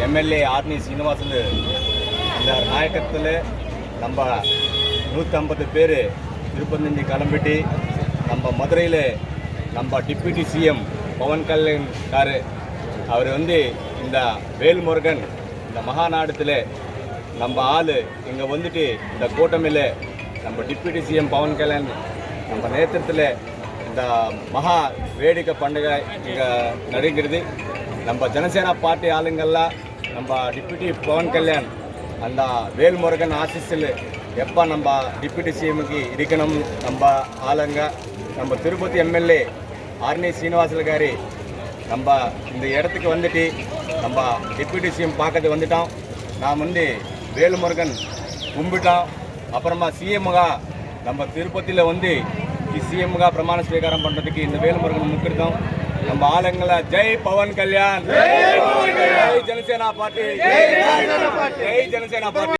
MLA Arni Srinivasan இந்த நாயக்கத்தில் நம்ம 150 பேர் திருப்பதி கிளம்பிட்டு நம்ம மதுரையில் நம்ம டிப்யூட்டி சிஎம் பவன் கல்யாண் காரு அவர் இந்த வேல்முருகன் இந்த மகாநாடத்தில் நம்ம ஆள் இங்கே வந்துட்டு இந்த கூட்டமில் நம்ம டிப்யூட்டி சிஎம் பவன் கல்யாண் நம்ம நேத்திரத்தில் இந்த மகா வேடிக்கை பண்டிகை இங்கே நடைகிறது. நம்ம ஜனசேனா பார்ட்டி ஆளுங்கள்லாம் நம்ம டிப்யூட்டி பவன் கல்யாண் அந்த வேல்முருகன் ஆசிஸில் எப்போ நம்ம டிப்யூட்டி சிஎம்க்கு இருக்கணும் நம்ம ஆளுங்க நம்ம திருப்பதி எம்எல்ஏ ஆர்னி சீனிவாசன் காரி நம்ம இந்த இடத்துக்கு வந்துட்டு நம்ம டிப்யூட்டி சிஎம் பார்க்கறது வந்துட்டோம். நான் வேல்முருகன் கும்பிட்டோம். அப்புறமா சிஎம்முகா நம்ம திருப்பதியில் சிஎம்முகா பிரமாண ஸ்வீகாரம் பண்ணுறதுக்கு இந்த வேல்முருகன் முக்கியம். நம்ம ஆளுங்களை ஜெய் பவன் கல்யாண், ஜெய் ஜனசேனா பார்ட்டி, ஜெய் ஜனசேனா பார்ட்டி.